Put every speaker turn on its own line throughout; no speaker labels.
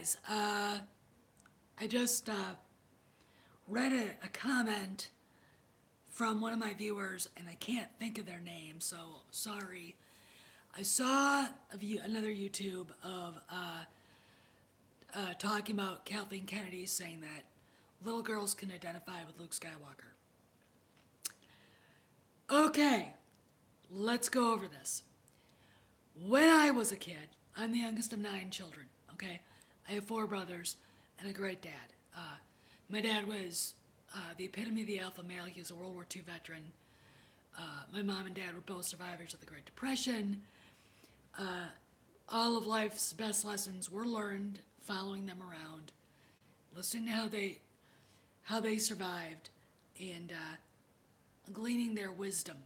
guys, I just read a comment from one of my viewers, and I can't think of their name, so sorry. I saw another YouTube of talking about Kathleen Kennedy saying that little girls can identify with Luke Skywalker. Okay, let's go over this. When I was a kid, I'm the youngest of 9 children, okay? I have 4 brothers and a great dad. My dad was the epitome of the alpha male. He was a World War II veteran. My mom and dad were both survivors of the Great Depression. All of life's best lessons were learned following them around, listening to how they survived, and gleaning their wisdom.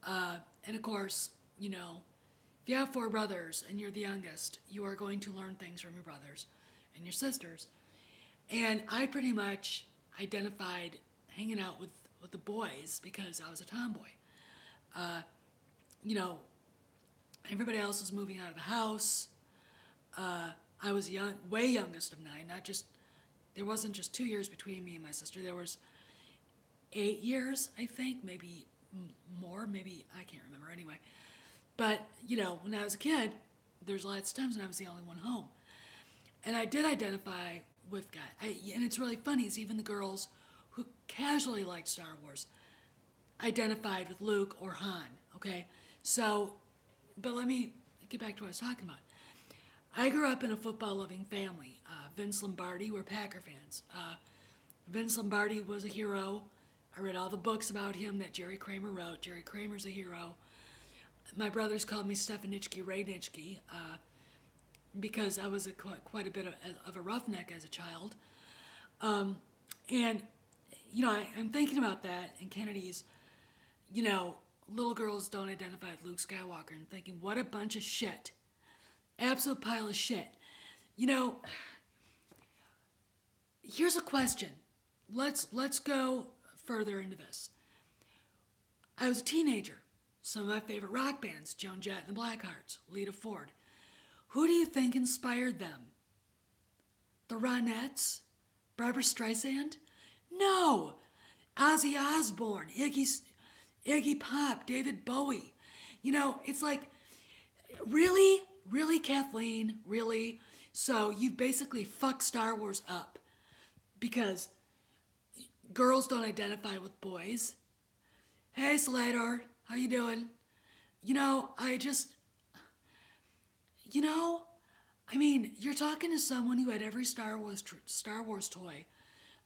And of course, you know, if you have 4 brothers and you're the youngest, you are going to learn things from your brothers and your sisters. And I pretty much identified hanging out with the boys because I was a tomboy. Uh, you know, everybody else was moving out of the house. I was young, way youngest of 9. Not just there wasn't just 2 years between me and my sister. There was 8 years, I think, maybe more, maybe I can't remember anyway. But when I was a kid, there's lots of times when I was the only one home, and I did identify with guys. And it's really funny is even the girls who casually liked Star Wars identified with Luke or Han. Okay, so but let me get back to what I was talking about. I grew up in a football-loving family. Vince Lombardi were Packer fans. Vince Lombardi was a hero. I read all the books about him that Jerry Kramer wrote. Jerry Kramer's a hero. My brothers called me Stefanitsky Radnitsky because I was quite a bit of a roughneck as a child. And, I'm thinking about that and Kennedy's, little girls don't identify with Luke Skywalker and thinking, what a bunch of shit. Absolute pile of shit. Here's a question. Let's go further into this. I was a teenager. Some of my favorite rock bands, Joan Jett and the Blackhearts, Lita Ford. Who do you think inspired them? The Ronettes? Barbra Streisand? No! Ozzy Osbourne, Iggy Pop, David Bowie. It's like, really? Really, Kathleen? Really? So you basically fucked Star Wars up because girls don't identify with boys. Hey, Slater, how you doing? I just, you're talking to someone who had every Star Wars toy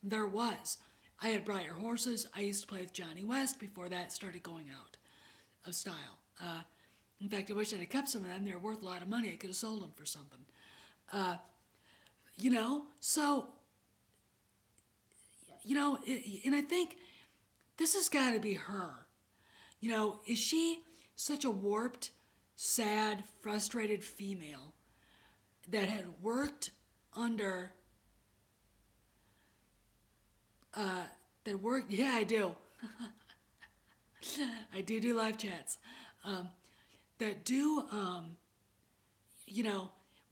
there was. I had Briar Horses. I used to play with Johnny West before that started going out of style. In fact, I wish I'd have kept some of them. They're worth a lot of money. I could have sold them for something. Uh, so, and I think this has got to be her. Is she such a warped, sad, frustrated female that had worked under, yeah, I do. I do live chats. That do,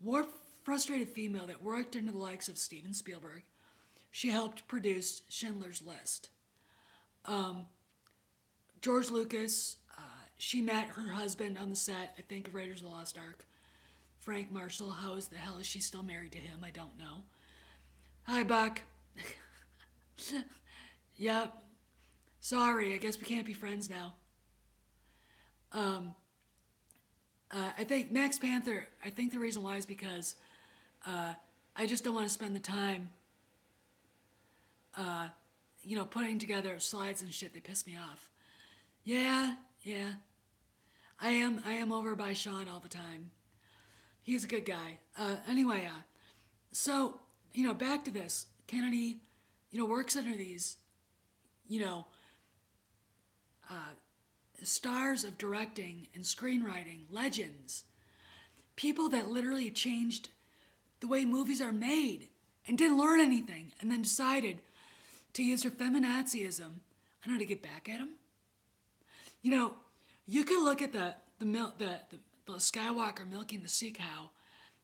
warped, frustrated female that worked under the likes of Steven Spielberg. She helped produce Schindler's List. George Lucas, she met her husband on the set, I think, of Raiders of the Lost Ark. Frank Marshall, how is the hell is she still married to him? I don't know. Hi, Buck. Yep. Sorry, I guess we can't be friends now. Um, I think Max Panther, I think the reason why is because I just don't want to spend the time, putting together slides and shit. They piss me off. Yeah, yeah. I am over by Sean all the time. He's a good guy. Anyway, so, back to this. Kennedy, works under these, you know, uh, stars of directing and screenwriting, legends, people that literally changed the way movies are made and didn't learn anything and then decided to use their feminazism, I don't know, to get back at them. You could look at the Skywalker milking the sea cow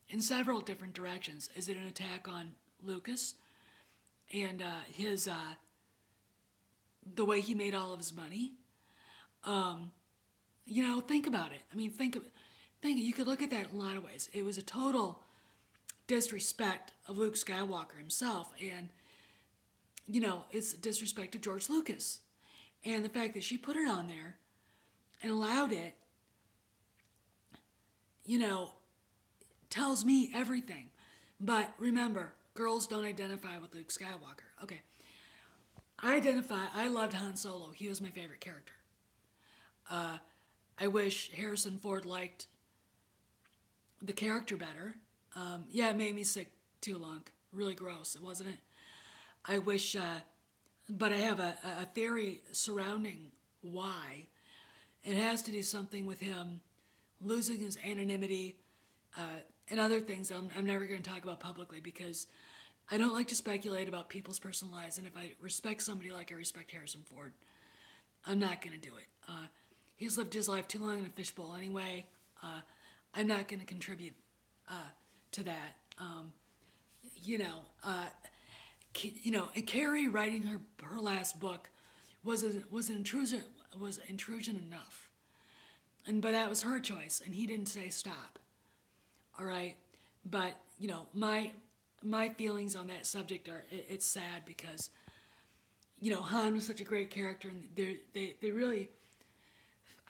in several different directions. Is it an attack on Lucas and his the way he made all of his money? Um, think about it. I mean, think. You could look at that in a lot of ways. It was a total disrespect of Luke Skywalker himself, and it's disrespect to George Lucas, and the fact that she put it on there and allowed it, you know, tells me everything. But remember, girls don't identify with Luke Skywalker. Okay, I loved Han Solo. He was my favorite character. Uh, I wish Harrison Ford liked the character better. Yeah, it made me sick too long. Really gross, wasn't it? I wish, but I have a theory surrounding why. It has to do something with him losing his anonymity and other things I'm never going to talk about publicly because I don't like to speculate about people's personal lives. And if I respect somebody like I respect Harrison Ford, I'm not going to do it. He's lived his life too long in a fishbowl anyway. Uh, I'm not going to contribute uh, to that. You know, uh, and Carrie writing her last book was an intrusion enough, but that was her choice, and he didn't say stop. All right, but my feelings on that subject are it's sad because Han was such a great character, and they really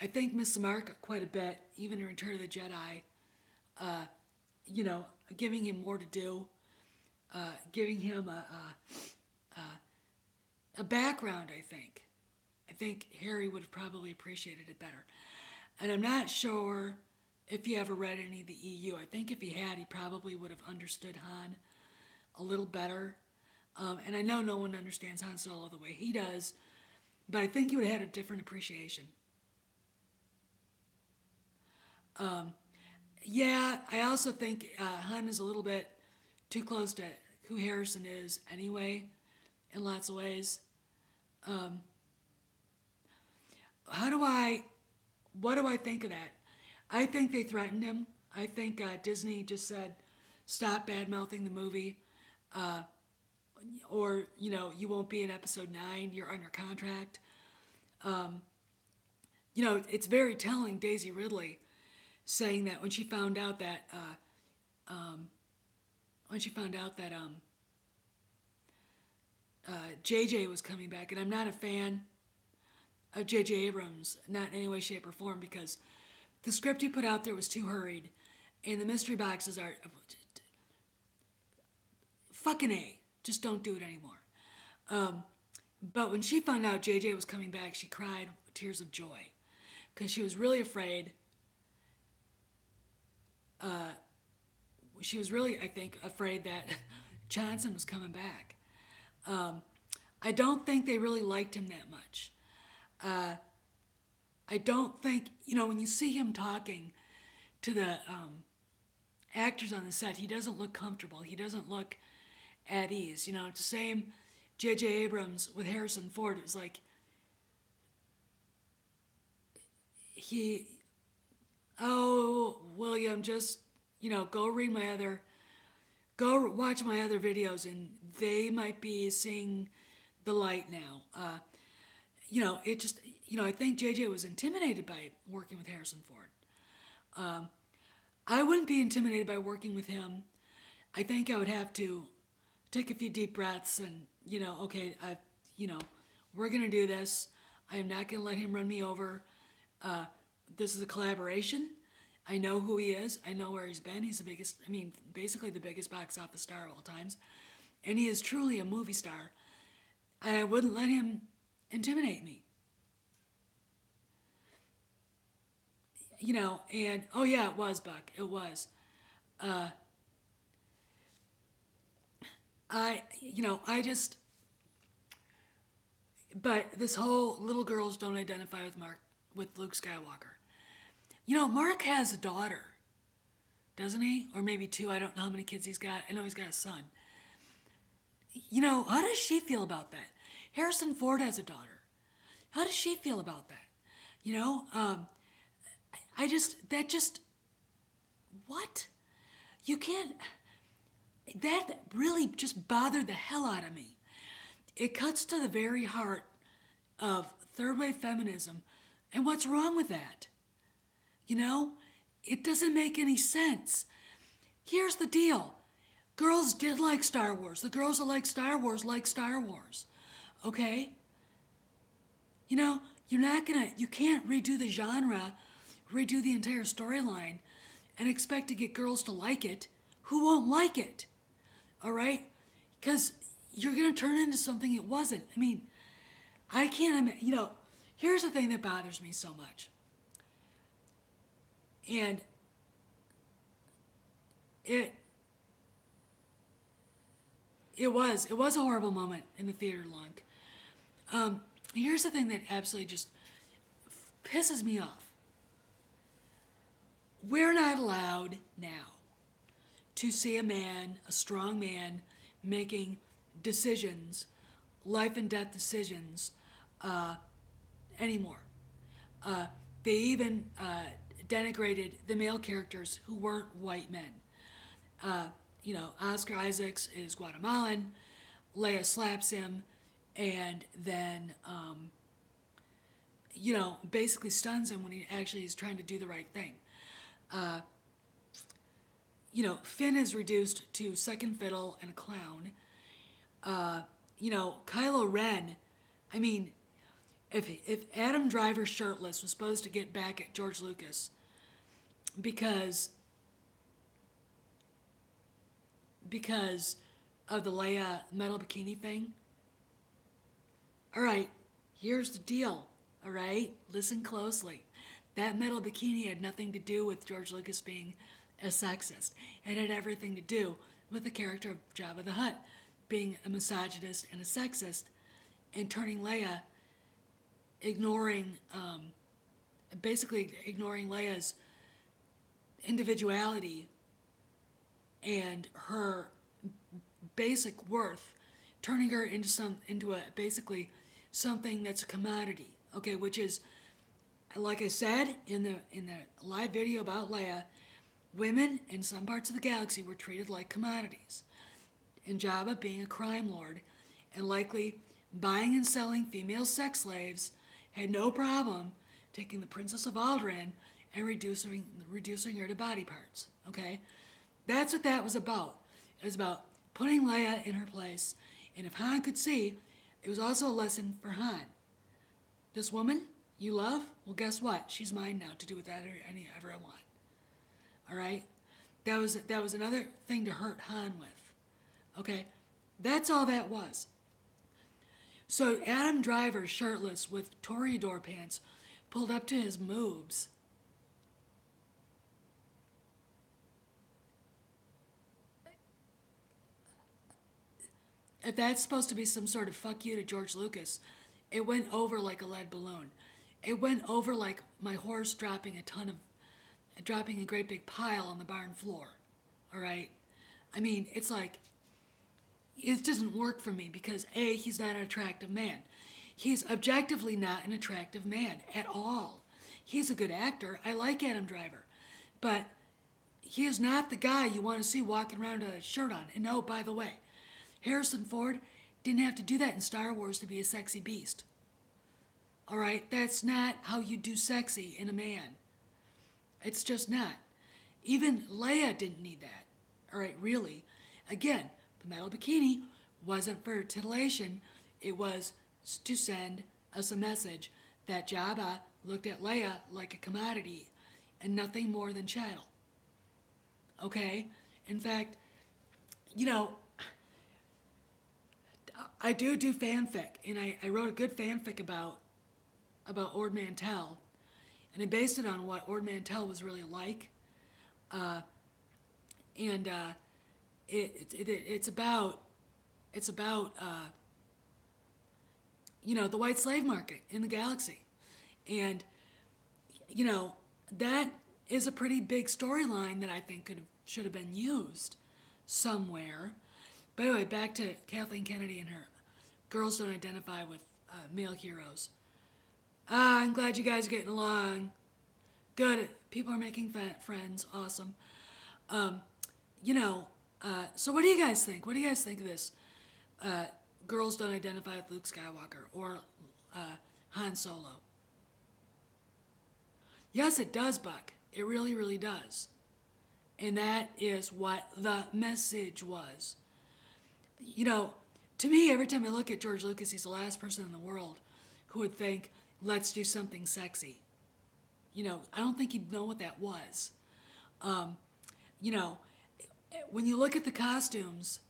I think missed the mark quite a bit, even in Return of the Jedi. Uh, giving him more to do, giving him a background. I think Harry would have probably appreciated it better. And I'm not sure if he ever read any of the EU. I think if he had, he probably would have understood Han a little better. And I know no one understands Han Solo the way he does, but I think he would have had a different appreciation. Um, yeah, I also think Han is a little bit too close to who Harrison is anyway, in lots of ways. Um, how do I, what do I think of that? I think they threatened him. I think Disney just said, stop bad mouthing the movie, uh, or you won't be in episode 9. You're under contract. Um, it's very telling. Daisy Ridley saying that when she found out that when she found out that JJ was coming back, and I'm not a fan of JJ Abrams, not in any way, shape, or form, because the script he put out there was too hurried, and the mystery boxes are fucking A. Just don't do it anymore. Um, but when she found out JJ was coming back, she cried tears of joy because she was really afraid. Uh, she was really, I think, afraid that Johnson was coming back. Um, I don't think they really liked him that much. Uh, I don't think, when you see him talking to the actors on the set, he doesn't look comfortable. He doesn't look at ease. It's the same J.J. Abrams with Harrison Ford. It was like he, oh, William, just, go watch my other videos and they might be seeing the light now. It just, I think JJ was intimidated by working with Harrison Ford. Um, I wouldn't be intimidated by working with him. I think I would have to take a few deep breaths and, okay, you know, we're going to do this. I am not going to let him run me over. Uh, this is a collaboration. I know who he is. I know where he's been. He's the biggest, basically the biggest box office star of all times. And he is truly a movie star. I wouldn't let him intimidate me. And oh yeah, it was Buck. It was. Uh, I just, but this whole little girls don't identify with Luke Skywalker. Mark has a daughter, doesn't he? Or maybe two. I don't know how many kids he's got. I know he's got a son. How does she feel about that? Harrison Ford has a daughter. How does she feel about that? You know, um, I just, that just, what? You can't, that really just bothered the hell out of me. It cuts to the very heart of third wave feminism. And what's wrong with that? You know, it doesn't make any sense. Here's the deal, girls did like Star Wars. The girls that like Star Wars. Okay? You know, you can't redo the genre, redo the entire storyline, and expect to get girls to like it who won't like it. All right? Because you're going to turn into something it wasn't. I mean, I can't, here's the thing that bothers me so much. And it it was a horrible moment in the theater, Lunk. Here's the thing that absolutely just pisses me off. We're not allowed now to see a man, a strong man, making decisions, life and death decisions, anymore. Uh, they even denigrated the male characters who weren't white men. Uh, Oscar Isaacs is Guatemalan. Leia slaps him, and then, basically stuns him when he actually is trying to do the right thing. Uh, Finn is reduced to second fiddle and a clown. Kylo Ren, I mean, if Adam Driver shirtless was supposed to get back at George Lucas because because of the Leia metal bikini thing, all right, here's the deal. All right, listen closely. That metal bikini had nothing to do with George Lucas being a sexist. It had everything to do with the character of Jabba the Hutt being a misogynist and a sexist, and turning Leia, ignoring, basically ignoring Leia's individuality and her basic worth, turning her into a basically something that's a commodity. Okay, which is, like I said in the live video about Leia, women in some parts of the galaxy were treated like commodities. And Jabba, being a crime lord and likely buying and selling female sex slaves, had no problem taking the Princess of Alderaan and reducing her to body parts. Okay, that's what that was about. It was about putting Leia in her place. And if Han could see, it was also a lesson for Han. This woman you love, well, guess what? She's mine now to do with that ever I want. All right, that was another thing to hurt Han with. Okay, that's all that was. So Adam Driver, shirtless with Toreador pants pulled up to his moobs. If that's supposed to be some sort of fuck you to George Lucas, it went over like a lead balloon. It went over like my horse dropping a great big pile on the barn floor. All right? I mean, it's like, it doesn't work for me because A, he's not an attractive man. He's objectively not an attractive man at all. He's a good actor. I like Adam Driver. But he is not the guy you want to see walking around with a shirt on. And no, by the way, Harrison Ford didn't have to do that in Star Wars to be a sexy beast. All right? That's not how you do sexy in a man. It's just not. Even Leia didn't need that. All right, really. Again, the metal bikini wasn't for titillation. It was to send us a message that Jabba looked at Leia like a commodity and nothing more than chattel. Okay? In fact, I do fanfic, and I wrote a good fanfic about Ord Mantell, and I based it on what Ord Mantell was really like. Uh, and it's about the white slave market in the galaxy, and that is a pretty big storyline that I think should have been used somewhere. But anyway, back to Kathleen Kennedy and her girls don't identify with male heroes. I'm glad you guys are getting along. Good. People are making friends. Awesome. Um, you know, so what do you guys think? What do you guys think of this? Uh, Girls don't identify with Luke Skywalker or Han Solo. Yes, it does, Buck. It really, really does. And that is what the message was. You know, to me, every time I look at George Lucas, he's the last person in the world who would think, let's do something sexy. You know, I don't think he'd know what that was. Um, you know, when you look at the costumes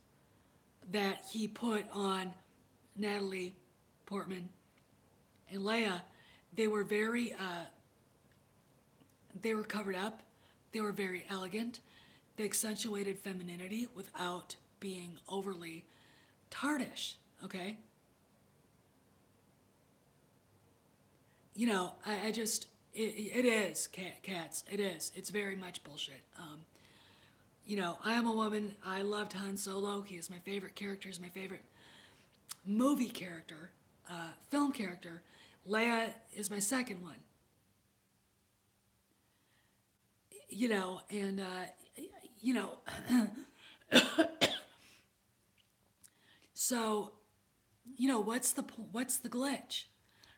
that he put on Natalie Portman and Leia, they were very, they were covered up. They were very elegant. They accentuated femininity without being overly tartish. Okay, you know, I just it is cats. It is. It's very much bullshit. You know, I am a woman. I loved Han Solo. He is my favorite character. He's my favorite movie character, film character. Leia is my second one. You know, and you know, so you know, what's the glitch?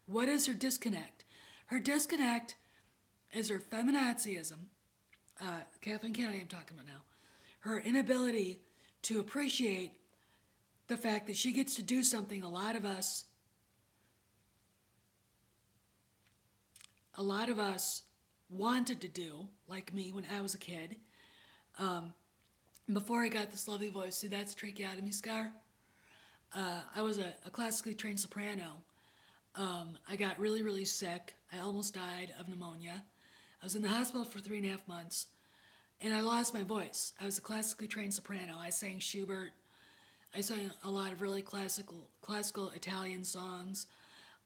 What is her disconnect? Her disconnect is her feminazism. Kathleen Kennedy, I'm talking about now. Her inability to appreciate the fact that she gets to do something a lot of us wanted to do, like me when I was a kid. Um, Before I got this lovely voice, see that's tracheotomy scar. I was a classically trained soprano. I got really, really sick. I almost died of pneumonia. I was in the hospital for 3.5 months, and I lost my voice. I was a classically trained soprano. I sang Schubert. I sang a lot of really classical Italian songs.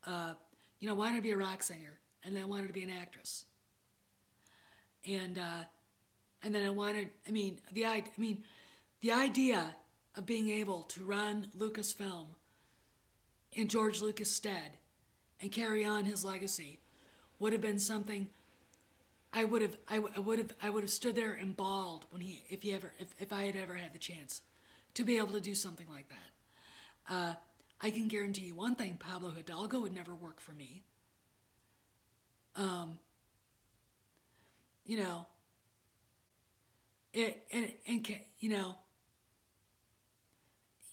Uh, you know, wanted to be a rock singer, and then I wanted to be an actress, and and then I wanted. The idea of being able to run Lucasfilm in George Lucas' stead and carry on his legacy would have been something I would have stood there and bawled when if I had ever had the chance to be able to do something like that. I can guarantee you one thing: Pablo Hidalgo would never work for me. Um, you know,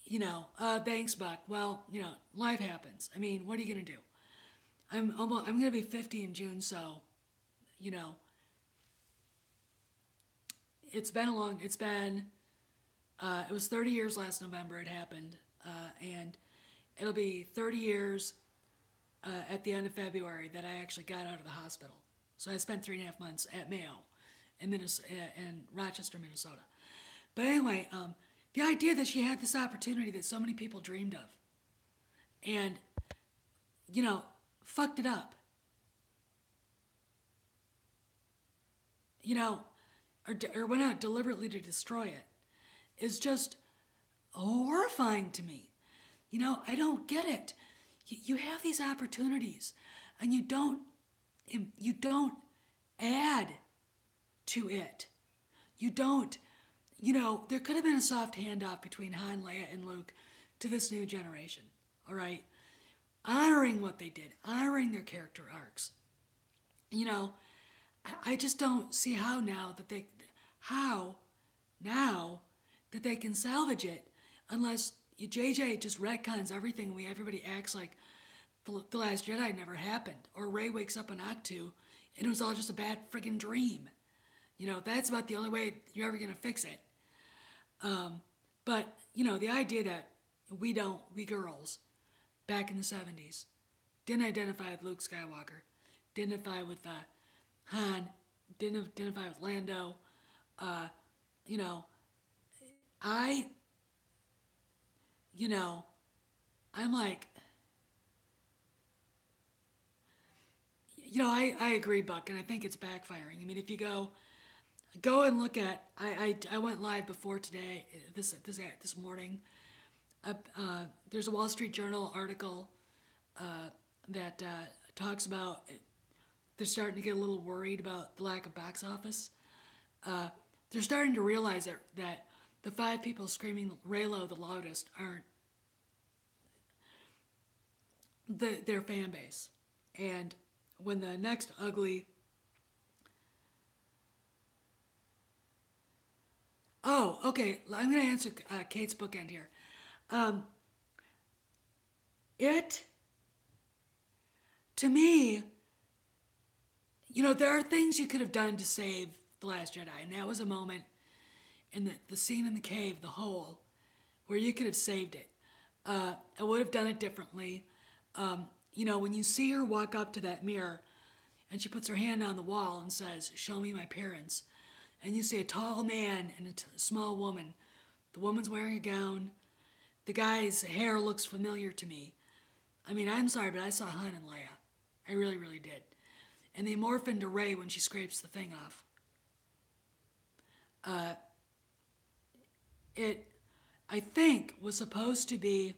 you know, thanks, Buck. Well, you know, life happens. I mean, what are you gonna do? I'm gonna be 50 in June, so you know, it's been it was 30 years last November it happened, and it'll be 30 years at the end of February that I actually got out of the hospital. So I spent 3.5 months at Mayo in Rochester, Minnesota. But anyway, the idea that she had this opportunity that so many people dreamed of, and you know, fucked it up, you know, or went out deliberately to destroy it, is just horrifying to me. You know, I don't get it. You have these opportunities, and you don't add to it. You don't. You know, there could have been a soft handoff between Han, Leia, and Luke to this new generation. All right, honoring what they did, honoring their character arcs. You know, I just don't see how now that they can salvage it unless JJ just retcons everything and everybody acts like the Last Jedi never happened, or Rey wakes up on Octu and it was all just a bad friggin' dream. You know, that's about the only way you're ever gonna fix it. Um, but you know, the idea that we girls back in the 70s didn't identify with Luke Skywalker, didn't identify with Han, didn't identify with Lando. Uh, you know, I, you know, I'm like, I agree, Buck, and I think it's backfiring. I mean, if you go and look at, I went live before today, this morning. There's a Wall Street Journal article that talks about they're starting to get a little worried about the lack of box office. Uh, they're starting to realize that the five people screaming Raylo the loudest aren't their fan base. And when the next ugly, oh, okay, I'm going to answer Kate's bookend here. Um, it, to me, there are things you could have done to save The Last Jedi, and that was a moment in the scene in the cave, the hole, where you could have saved it. I would have done it differently. When you see her walk up to that mirror and she puts her hand on the wall and says, "Show me my parents," and you see a tall man and a small woman. The woman's wearing a gown. The guy's hair looks familiar to me. I mean, I'm sorry, but I saw Han and Leia. I really, really did. And they morph into Rey when she scrapes the thing off. Uh, it, I think, was supposed to be.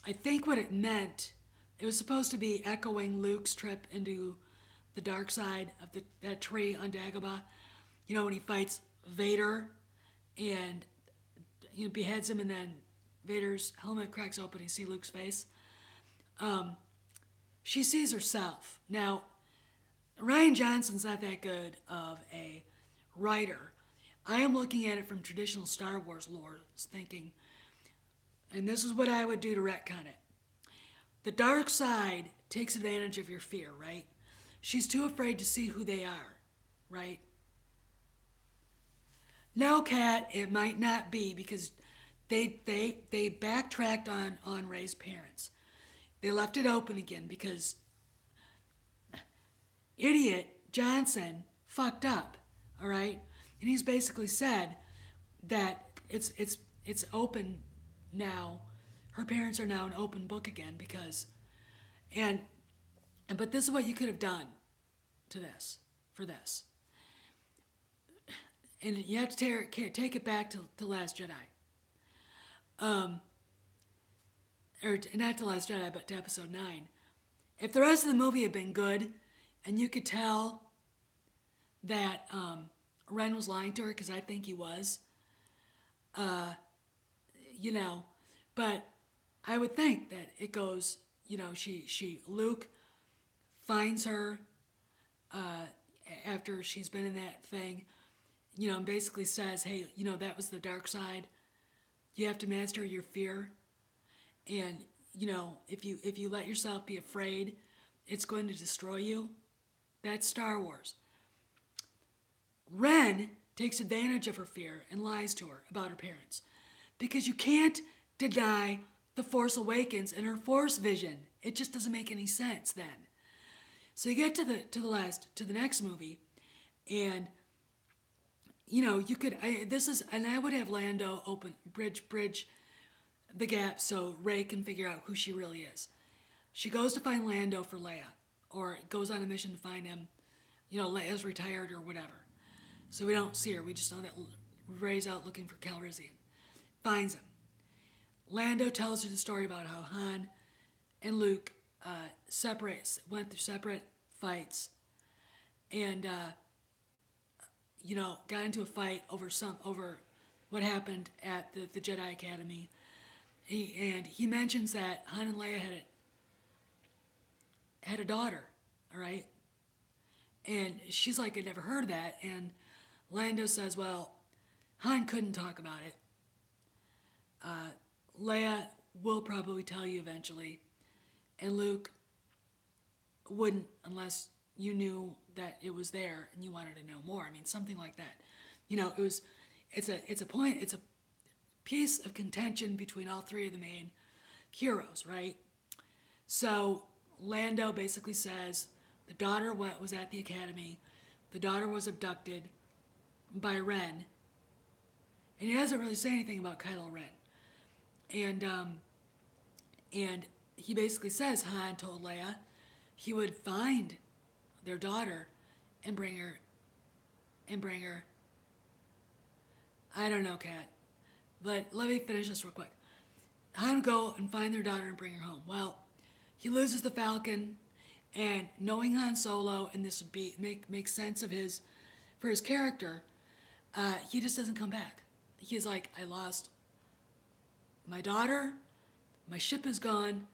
I think what it meant, it was supposed to be echoing Luke's trip into the dark side of that tree on Dagobah. When he fights Vader and beheads him, and then Vader's helmet cracks open and you see Luke's face. She sees herself. Now, Ryan Johnson's not that good of a writer. I am looking at it from traditional Star Wars lore, thinking, and this is what I would do to retcon it. The dark side takes advantage of your fear, right? She's too afraid to see who they are, right? No, Kat, it might not be because they backtracked on Ray's parents. They left it open again because idiot Johnson fucked up, all right? And he's basically said that it's open now. Her parents are now an open book again because and but this is what you could have done to this for this. And you have to take it back to Last Jedi. Um, or not to Last Jedi, but to Episode 9. If the rest of the movie had been good, and you could tell that Ren was lying to her, because I think he was, uh, you know, but I would think that it goes, Luke finds her uh, after she's been in that thing, and basically says, hey, that was the dark side. You have to master your fear. And, if you let yourself be afraid, it's going to destroy you. That's Star Wars. Ren takes advantage of her fear and lies to her about her parents. Because you can't deny the Force Awakens and her Force vision. It just doesn't make any sense then. So you get to the next movie, and I would have Lando bridge the gap so Rey can figure out who she really is. She goes to find Lando for Leia, or goes on a mission to find him. Leia's retired or whatever. So we don't see her. We just know that Rey's out looking for Calrissian. Finds him. Lando tells her the story about how Han and Luke went through separate fights, and got into a fight over what happened at the Jedi Academy. He mentions that Han and Leia had a daughter, all right? And she's like, I never heard of that. And Lando says, well, Han couldn't talk about it. Leia will probably tell you eventually. And Luke wouldn't unless you knew that it was there and you wanted to know more. I mean, something like that. It's a piece of contention between all three of the main heroes, right? So Lando basically says the daughter was at the academy, the daughter was abducted by Ren, and he doesn't really say anything about Kylo Ren. And he basically says Han told Leia he would find their daughter and bring her. I don't know, Kat. But let me finish this real quick. Han would go and find their daughter and bring her home. Well, he loses the Falcon, and knowing Han Solo, and this would make sense of his for his character, he just doesn't come back. He's like, I lost my daughter, my ship is gone,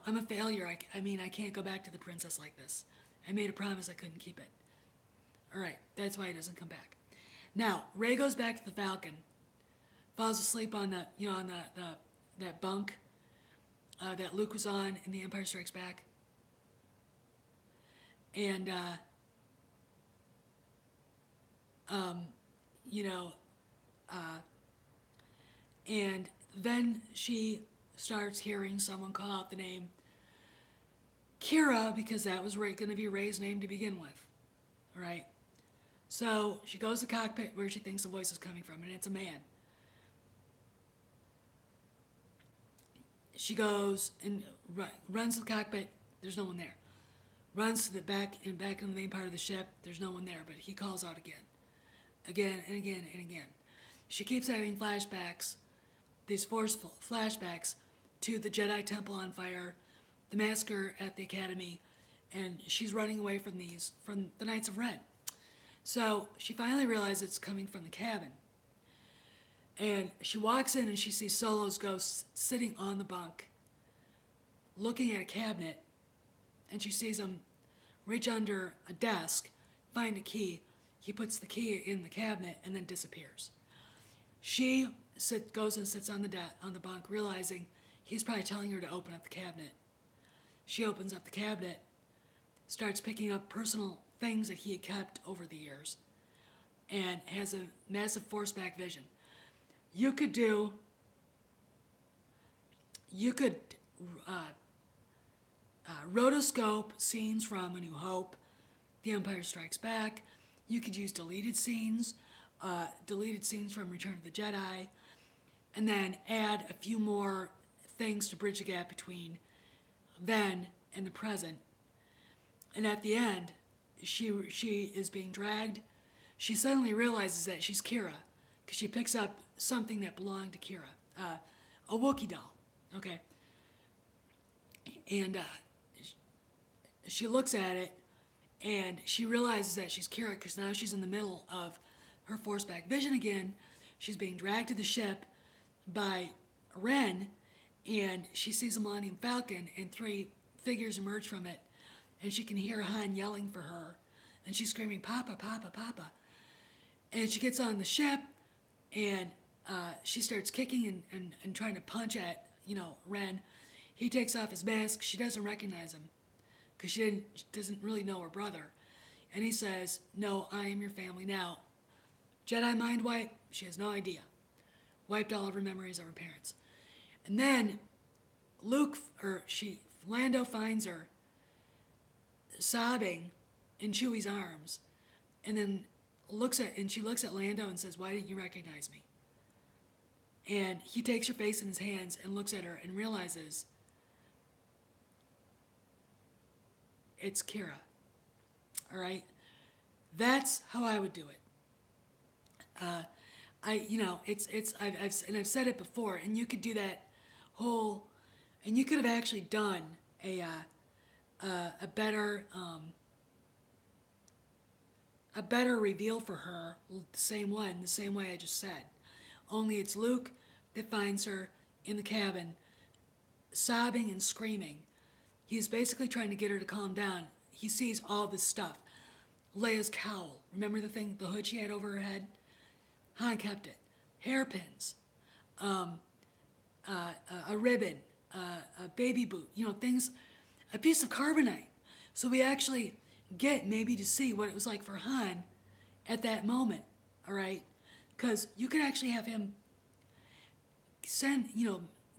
I'm a failure. I mean, I can't go back to the princess like this. I made a promise, I couldn't keep it. All right, that's why he doesn't come back. Now, Ray goes back to the Falcon, falls asleep on that bunk that Luke was on in The Empire Strikes Back, and um, you know, uh, and then she starts hearing someone call out the name Kira because that was going to be Ray's name to begin with, right? So she goes to the cockpit where she thinks the voice is coming from, and it's a man. She goes and runs to the cockpit. There's no one there. Runs to the back in the main part of the ship. There's no one there, but he calls out again and again and again. She keeps having flashbacks, these forceful flashbacks to the Jedi Temple on fire, the massacre at the Academy, and she's running away from the Knights of Ren. So she finally realizes it's coming from the cabin. And she walks in and she sees Solo's ghost sitting on the bunk, looking at a cabinet, and she sees him reach under a desk, find a key. He puts the key in the cabinet and then disappears. She goes and sits on the bunk, realizing he's probably telling her to open up the cabinet. She opens up the cabinet, starts picking up personal things that he had kept over the years, and has a massive force-back vision. You could rotoscope scenes from A New Hope, The Empire Strikes Back. You could use deleted scenes from Return of the Jedi, and then add a few more things to bridge the gap between then and the present. And at the end, she is being dragged. She suddenly realizes that she's Kira, because she picks up something that belonged to Kira, a Wookiee doll. Okay, and she looks at it, and she realizes that she's Kira because now she's in the middle of her force-back vision again. She's being dragged to the ship by Ren, and she sees a Millennium Falcon, and three figures emerge from it, and she can hear Han yelling for her, and she's screaming, "Papa, Papa, Papa." And she gets on the ship, and she starts kicking and trying to punch at, Ren. He takes off his mask. She doesn't recognize him because she doesn't really know her brother. And he says, "No, I am your family now." Jedi mind wipe, she has no idea. Wiped all of her memories of her parents. And then Lando finds her sobbing in Chewie's arms, and then she looks at Lando and says, "Why didn't you recognize me?" And he takes her face in his hands and looks at her and realizes it's Kira. All right, that's how I would do it. I've said it before, and you could do that and you could have actually done a better reveal for her, the same way I just said. Only it's Luke that finds her in the cabin, sobbing and screaming. He's basically trying to get her to calm down. He sees all this stuff. Leia's cowl. Remember the hood she had over her head? Han kept it. Hairpins. A ribbon. A baby boot. Things. A piece of carbonite. So we actually get maybe to see what it was like for Han at that moment. All right? Because you could actually have him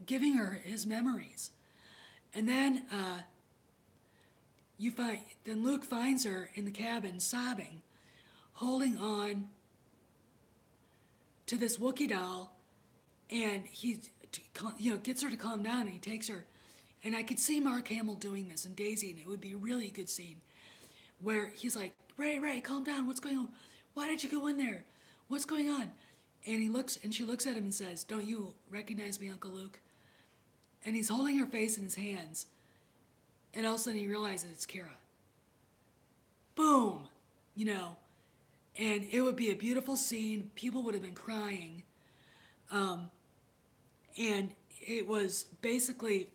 giving her his memories. And then Luke finds her in the cabin sobbing, holding on to this Wookiee doll, and he gets her to calm down, and he takes her. And I could see Mark Hamill doing this in Daisy, and it would be a really good scene where he's like, Ray, calm down. What's going on? Why did you go in there? What's going on? And she looks at him and says, "Don't you recognize me, Uncle Luke?" And he's holding her face in his hands, and all of a sudden he realizes it's Kira. boom, you know, and it would be a beautiful scene. People would have been crying. Um, and it was basically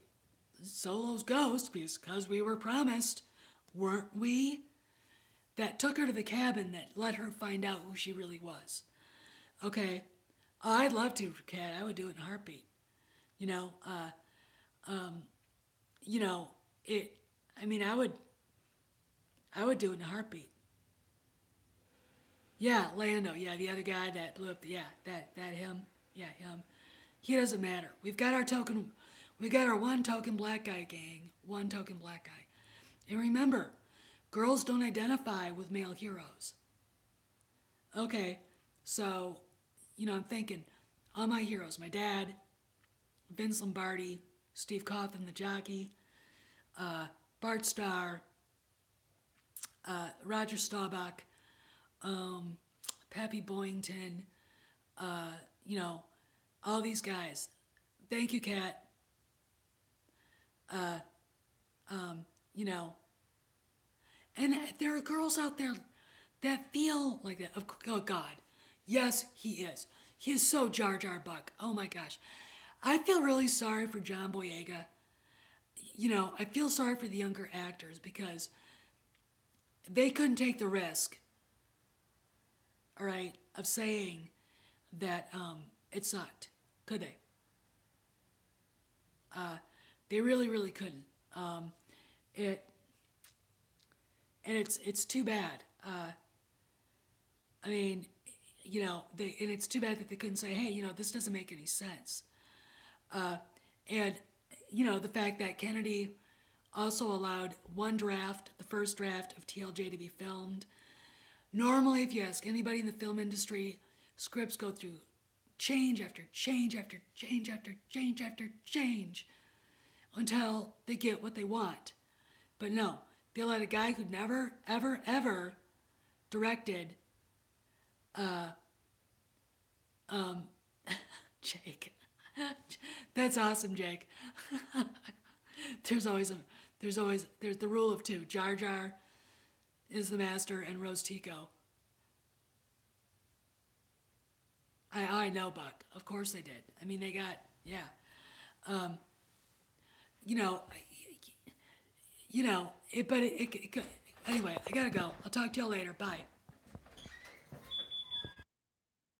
Solo's ghost because we were promised, weren't we? That took her to the cabin that let her find out who she really was. Okay, I'd love to, Kat. I would do it in a heartbeat. You know, um, you know, it. I mean, I would do it in a heartbeat. Yeah, Lando. Yeah, the other guy that blew up. Yeah, that him. Yeah, him. He doesn't matter. We've got our token. We got our one token black guy gang. One token black guy. And remember, girls don't identify with male heroes. Okay, so I'm thinking, all my heroes, my dad, Vince Lombardi, Steve Coughlin, the jockey, uh, Bart Starr, Roger Staubach, um, Pappy Boyington, uh, you know, all these guys. Thank you, Kat. Uh, you know, and there are girls out there that feel like that. Oh God, yes, he is. He is so Jar Jar Buck. Oh my gosh, I feel really sorry for John Boyega. I feel sorry for the younger actors because they couldn't take the risk, all right, of saying that it sucked, could they? Uh, they really, really couldn't. It and it's too bad. I mean, and it's too bad that they couldn't say, hey, this doesn't make any sense. Uh, and the fact that Kennedy also allowed one draft, the first draft of TLJ, to be filmed. Normally, if you ask anybody in the film industry, scripts go through change after change after change after change after change until they get what they want. But no, they let a guy who never, ever, ever directed uh, um, Jake. That's awesome, Jake. there's always a there's the rule of two. Jar Jar is the master and Rose Tico. I know, Buck. Of course they did. I mean, they got, yeah. Um, you know, but anyway, I gotta go. I'll talk to y'all later. Bye.